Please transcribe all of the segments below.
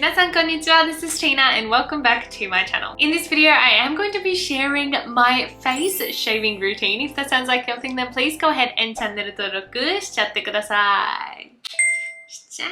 Minasan konnichiwa, this is Tina and welcome back to my channel. In this video, I am going to be sharing my face shaving routine. If that sounds like your thing, then please go ahead and channel登録しちゃってください。しちゃい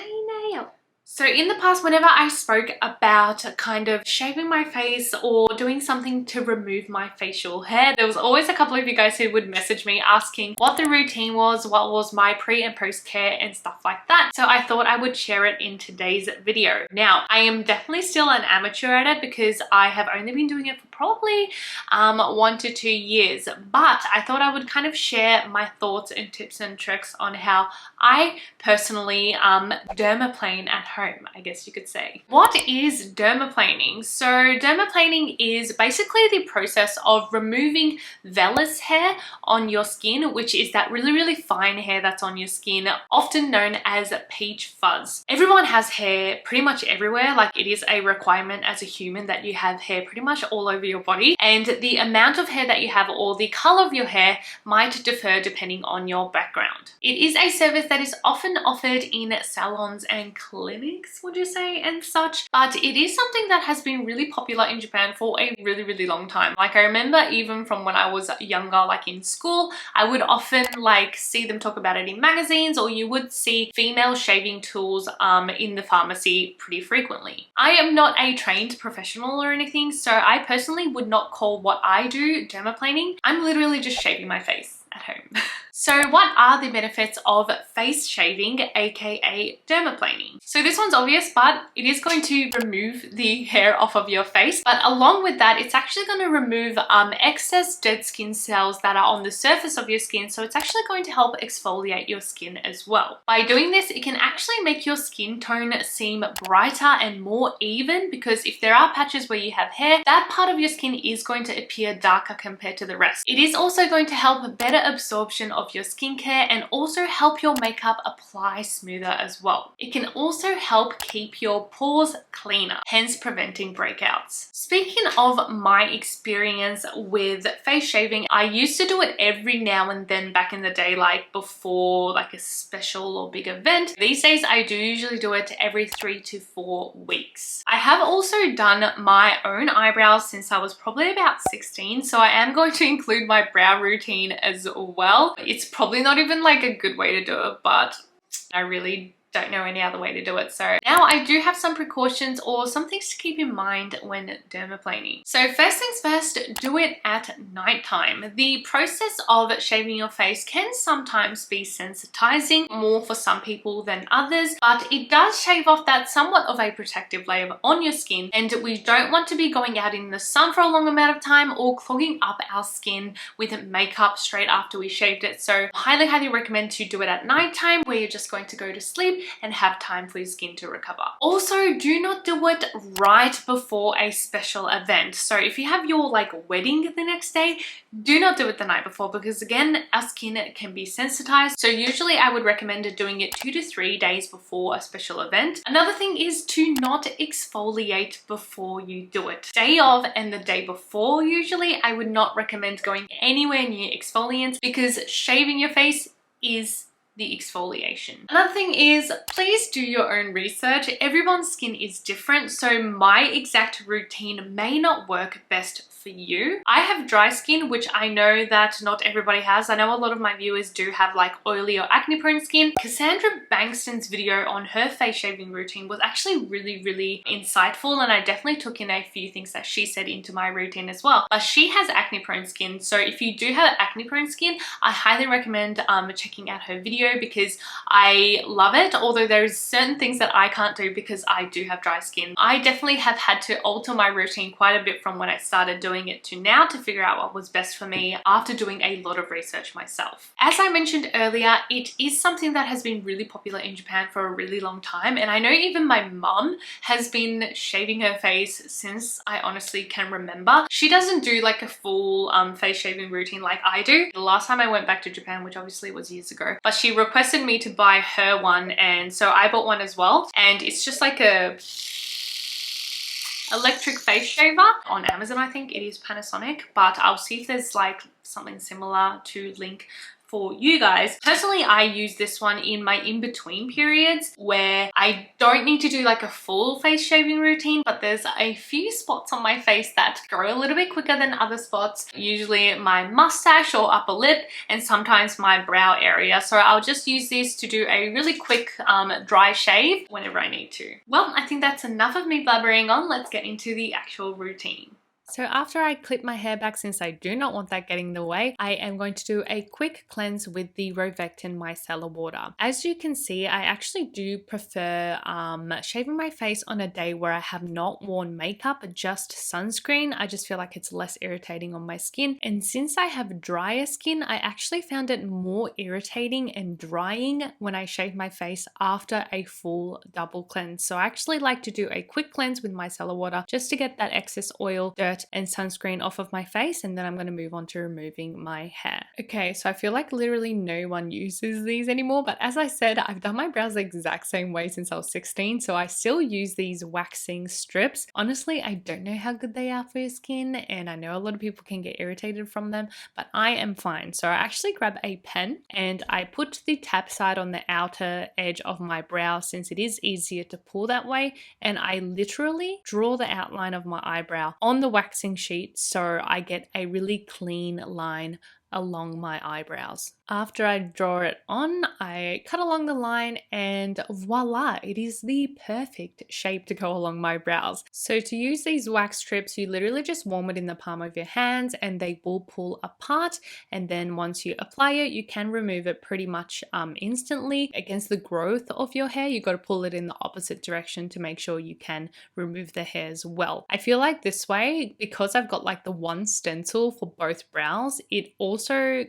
なよ。So in the past, whenever I spoke about kind of shaving my face or doing something to remove my facial hair, there was always a couple of you guys who would message me asking what the routine was, what was my pre and post care and stuff like that. So I thought I would share it in today's video. Now, I am definitely still an amateur at it because I have only been doing it for probably 1 to 2 years, but I thought I would kind of share my thoughts and tips and tricks on how I personally dermaplane at home, I guess you could say. What is dermaplaning? So dermaplaning is basically the process of removing vellus hair on your skin, which is that really fine hair that's on your skin, often known as peach fuzz. Everyone has hair pretty much everywhere. Like, it is a requirement as a human that you have hair pretty much all over your body, and the amount of hair that you have or the color of your hair might differ depending on your background. It is a service that is often offered in salons and clinics, would you say, and such, but it is something that has been really popular in Japan for a really long time. Like, I remember even from when I was younger, like in school, I would often like see them talk about it in magazines, or you would see female shaving tools in the pharmacy pretty frequently. I am not a trained professional or anything, so I personally would not call what I do dermaplaning. I'm literally just shaving my face at home. So what are the benefits of face shaving, aka dermaplaning? So this one's obvious, but it is going to remove the hair off of your face. But along with that, it's actually going to remove excess dead skin cells that are on the surface of your skin. So it's actually going to help exfoliate your skin as well. By doing this, it can actually make your skin tone seem brighter and more even, because if there are patches where you have hair, that part of your skin is going to appear darker compared to the rest. It is also going to help better absorption of your skincare and also help your makeup apply smoother as well. It can also help keep your pores cleaner, hence preventing breakouts. Speaking of my experience with face shaving, I used to do it every now and then back in the day, like before like a special or big event. These days I do usually do it every 3 to 4 weeks. I have also done my own eyebrows since I was probably about 16, so I am going to include my brow routine as well. It's probably not even like a good way to do it, but I really don't know any other way to do it. So now I do have some precautions or some things to keep in mind when dermaplaning. So first things first, do it at nighttime. The process of shaving your face can sometimes be sensitizing, more for some people than others, but it does shave off that somewhat of a protective layer on your skin, and we don't want to be going out in the sun for a long amount of time or clogging up our skin with makeup straight after we shaved it. So highly recommend to do it at nighttime, where you're just going to go to sleep and have time for your skin to recover. Also, do not do it right before a special event. So if you have your like wedding the next day, do not do it the night before, because again, our skin can be sensitized. So usually I would recommend doing it 2 to 3 days before a special event. Another thing is to not exfoliate before you do it. Day of and the day before, usually I would not recommend going anywhere near exfoliants, because shaving your face is the exfoliation. Another thing is, please do your own research. Everyone's skin is different, so my exact routine may not work best for you. I have dry skin, which I know that not everybody has. I know a lot of my viewers do have like oily or acne prone skin. Cassandra Bankston's video on her face shaving routine was actually really insightful, and I definitely took in a few things that she said into my routine as well. But she has acne prone skin, so if you do have acne prone skin, I highly recommend checking out her video, because I love it. Although there's certain things that I can't do because I do have dry skin. I definitely have had to alter my routine quite a bit from when I started doing it to now, to figure out what was best for me after doing a lot of research myself. As I mentioned earlier, it is something that has been really popular in Japan for a really long time, and I know even my mum has been shaving her face since I honestly can remember. She doesn't do like a full face shaving routine like I do. The last time I went back to Japan, which obviously was years ago, but she requested me to buy her one, and so I bought one as well, and it's just like a electric face shaver on Amazon. I think it is Panasonic, but I'll see if there's like something similar to link for you guys. Personally, I use this one in my in-between periods where I don't need to do like a full face shaving routine, but there's a few spots on my face that grow a little bit quicker than other spots, usually my mustache or upper lip and sometimes my brow area. So I'll just use this to do a really quick dry shave whenever I need to. Well, I think that's enough of me blabbering on. Let's get into the actual routine. So after I clip my hair back, since I do not want that getting in the way, I am going to do a quick cleanse with the Rovectin Micellar water. As you can see, I actually do prefer shaving my face on a day where I have not worn makeup, just sunscreen. I just feel like it's less irritating on my skin. And since I have drier skin, I actually found it more irritating and drying when I shave my face after a full double cleanse. So I actually like to do a quick cleanse with micellar water just to get that excess oil, dirt, and sunscreen off of my face, and then I'm going to move on to removing my hair. Okay, so I feel like literally no one uses these anymore, but as I said, I've done my brows the exact same way since I was 16, so I still use these waxing strips. Honestly, I don't know how good they are for your skin, and I know a lot of people can get irritated from them, but I am fine. So I actually grab a pen and I put the tap side on the outer edge of my brow since it is easier to pull that way, and I literally draw the outline of my eyebrow on the waxing sheet so I get a really clean line along my eyebrows. After I draw it on, I cut along the line and voila, it is the perfect shape to go along my brows. So to use these wax strips, you literally just warm it in the palm of your hands and they will pull apart, and then once you apply it, you can remove it pretty much instantly. Against the growth of your hair, you got to pull it in the opposite direction to make sure you can remove the hairs well. I feel like this way, because I've got like the one stencil for both brows, it also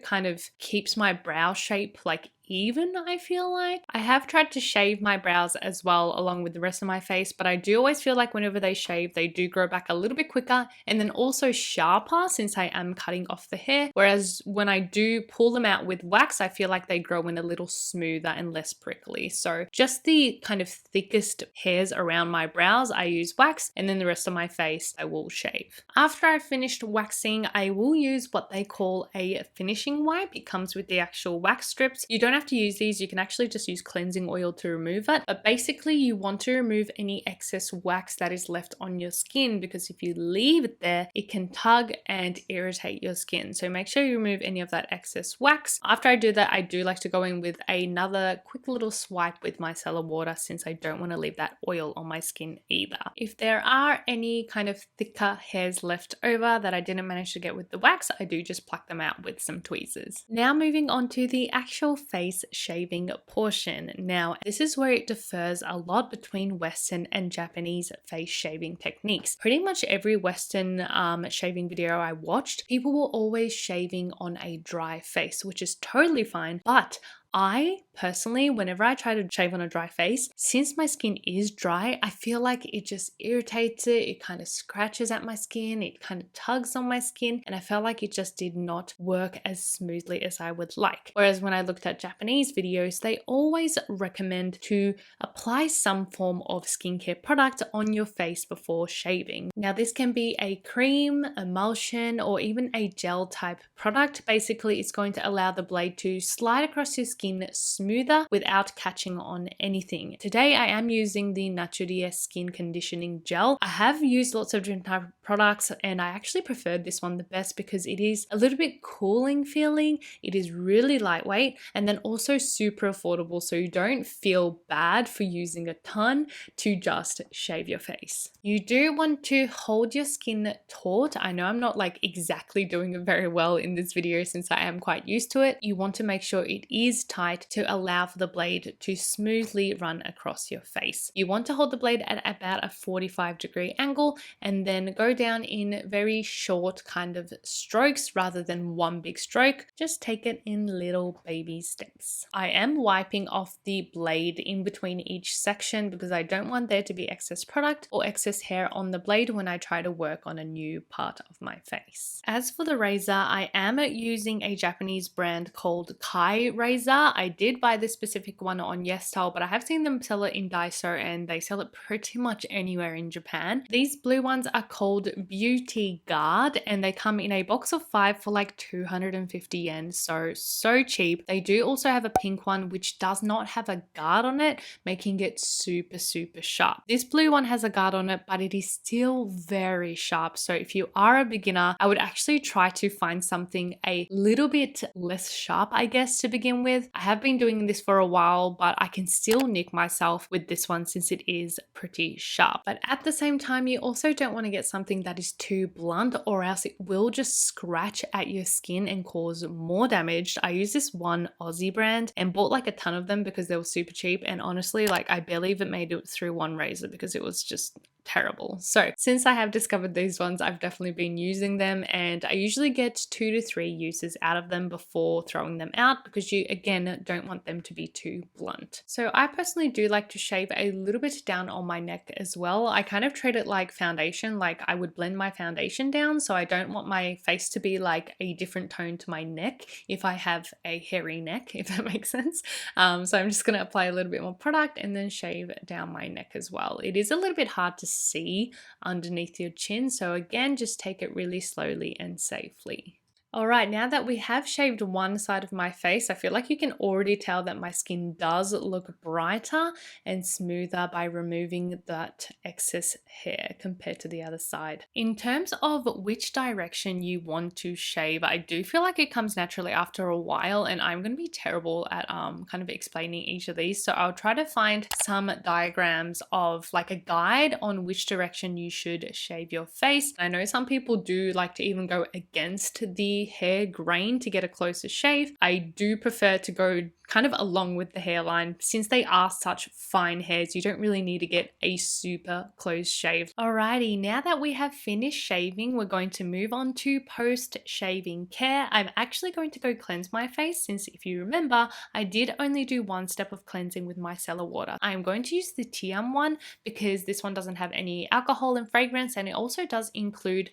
kind of keeps my brow shape like even, I feel like. I have tried to shave my brows as well along with the rest of my face, but I do always feel like whenever they shave, they do grow back a little bit quicker and then also sharper since I am cutting off the hair. Whereas when I do pull them out with wax, I feel like they grow in a little smoother and less prickly. So just the kind of thickest hairs around my brows, I use wax, and then the rest of my face, I will shave. After I've finished waxing, I will use what they call a finishing wipe. It comes with the actual wax strips. You don't have to use these, you can actually just use cleansing oil to remove it, but basically you want to remove any excess wax that is left on your skin, because if you leave it there, it can tug and irritate your skin. So make sure you remove any of that excess wax. After I do that, I do like to go in with another quick little swipe with micellar water since I don't want to leave that oil on my skin either. If there are any kind of thicker hairs left over that I didn't manage to get with the wax, I do just pluck them out with some tweezers. Now moving on to the actual face shaving portion. Now, this is where it differs a lot between Western and Japanese face shaving techniques. Pretty much every Western shaving video I watched, people were always shaving on a dry face, which is totally fine, but I personally, whenever I try to shave on a dry face, since my skin is dry, I feel like it just irritates it. It kind of scratches at my skin. It kind of tugs on my skin. And I felt like it just did not work as smoothly as I would like. Whereas when I looked at Japanese videos, they always recommend to apply some form of skincare product on your face before shaving. Now, this can be a cream, emulsion, or even a gel type product. Basically, it's going to allow the blade to slide across your skin smoother without catching on anything. Today I am using the Naturie skin conditioning gel. I have used lots of different type of products and I actually preferred this one the best because it is a little bit cooling feeling, it is really lightweight, and then also super affordable, so you don't feel bad for using a ton to just shave your face. You do want to hold your skin taut. I know I'm not like exactly doing it very well in this video since I am quite used to it. You want to make sure it is tight to allow for the blade to smoothly run across your face. You want to hold the blade at about a 45-degree angle and then go down in very short kind of strokes rather than one big stroke. Just take it in little baby steps. I am wiping off the blade in between each section because I don't want there to be excess product or excess hair on the blade when I try to work on a new part of my face. As for the razor, I am using a Japanese brand called Klairs razor. Micellar. I did buy this specific one on YesStyle, but I have seen them sell it in Daiso and they sell it pretty much anywhere in Japan. These blue ones are called Beauty Guard and they come in a box of 5 for like 250 yen, so cheap. They do also have a pink one which does not have a guard on it, making it super sharp. This blue one has a guard on it, but it is still very sharp. So if you are a beginner, I would actually try to find something a little bit less sharp, I guess, to begin with. I have been doing this for a while, but I can still nick myself with this one since it is pretty sharp. But at the same time, you also don't want to get something that is too blunt or else it will just scratch at your skin and cause more damage. I use this one Aussie brand and bought like a ton of them because they were super cheap, and honestly, like I barely even made it through one razor because it was just terrible. So since I have discovered these ones, I've definitely been using them, and I usually get 2 to 3 uses out of them before throwing them out because you again don't want them to be too blunt. So I personally do like to shave a little bit down on my neck as well. I kind of treat it like foundation, like I would blend my foundation down, so I don't want my face to be like a different tone to my neck if I have a hairy neck, if that makes sense. So I'm just going to apply a little bit more product and then shave down my neck as well. It is a little bit hard to see underneath your chin, so again, just take it really slowly and safely. Alright, now that we have shaved one side of my face, I feel like you can already tell that my skin does look brighter and smoother by removing that excess hair compared to the other side. In terms of which direction you want to shave, I do feel like it comes naturally after a while, and I'm going to be terrible at kind of explaining each of these, so I'll try to find some diagrams of like a guide on which direction you should shave your face. I know some people do like to even go against the hair grain to get a closer shave. I do prefer to go kind of along with the hairline. Since they are such fine hairs, you don't really need to get a super close shave. Alrighty, now that we have finished shaving, we're going to move on to post-shaving care. I'm actually going to go cleanse my face since, if you remember, I did only do one step of cleansing with micellar water. I'm going to use the Tiam one because this one doesn't have any alcohol and fragrance, and it also does include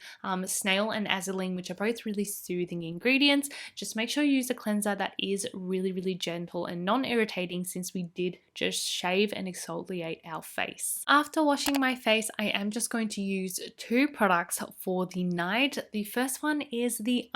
Snail and Azulene, which are both really soothing ingredients. Just make sure you use a cleanser that is really gentle and non-irritating since we did just shave and exfoliate our face. After washing my face, I am just going to use 2 products for the night. The first one is the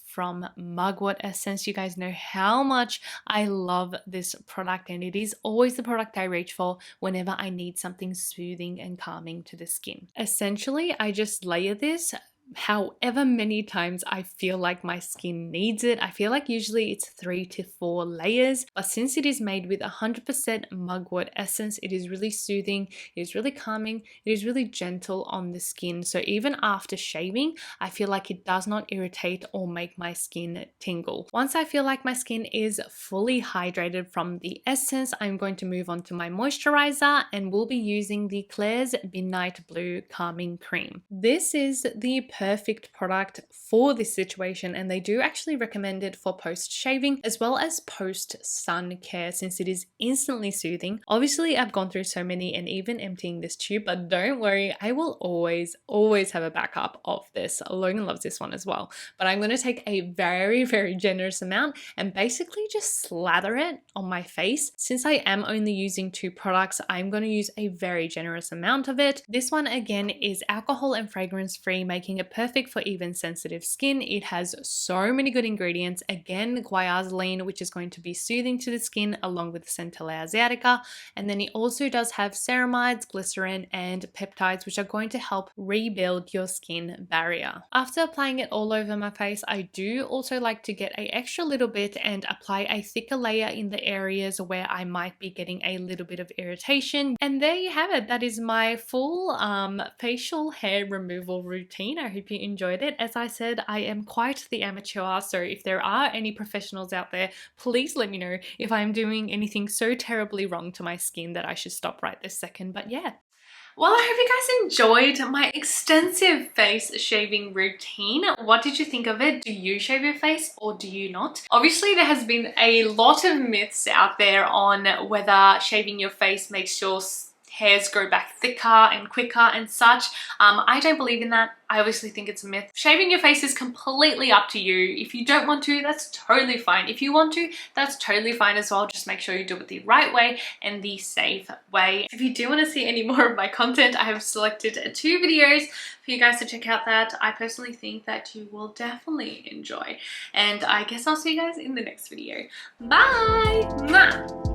from Mugwort Essence. You guys know how much I love this product, and it is always the product I reach for whenever I need something soothing and calming to the skin. Essentially, I just layer this however many times I feel like my skin needs it. I feel like usually it's 3 to 4 layers, but since it is made with 100% Mugwort Essence, it is really soothing, it is really calming, it is really gentle on the skin. So even after shaving, I feel like it does not irritate or make my skin tingle. Once I feel like my skin is fully hydrated from the essence, I'm going to move on to my moisturizer, and we'll be using the Klairs Midnight Blue Calming Cream. This is the perfect product for this situation, and they do actually recommend it for post shaving as well as post sun care since it is instantly soothing. Obviously, I've gone through so many and even emptying this tube, but don't worry, I will always have a backup of this. Logan loves this one as well, but I'm going to take a very generous amount and basically just slather it on my face. Since I am only using 2 products, I'm going to use a very generous amount of it. This one again is alcohol and fragrance free, making it perfect for even sensitive skin. It has so many good ingredients. Again, guaiacol, which is going to be soothing to the skin, along with Centella asiatica. And then it also does have ceramides, glycerin, and peptides, which are going to help rebuild your skin barrier. After applying it all over my face, I do also like to get an extra little bit and apply a thicker layer in the areas where I might be getting a little bit of irritation. And there you have it. That is my full facial hair removal routine. I hope you enjoyed it. As I said, I am quite the amateur, so if there are any professionals out there, please let me know if I'm doing anything so terribly wrong to my skin that I should stop right this second. But yeah. Well, I hope you guys enjoyed my extensive face shaving routine. What did you think of it? Do you shave your face or do you not? Obviously, there has been a lot of myths out there on whether shaving your face makes your hairs grow back thicker and quicker and such. I don't believe in that. I obviously think it's a myth. Shaving your face is completely up to you. If you don't want to, that's totally fine. If you want to, that's totally fine as well. Just make sure you do it the right way and the safe way. If you do want to see any more of my content, I have selected 2 videos for you guys to check out that I personally think that you will definitely enjoy. And I guess I'll see you guys in the next video. Bye! Mwah!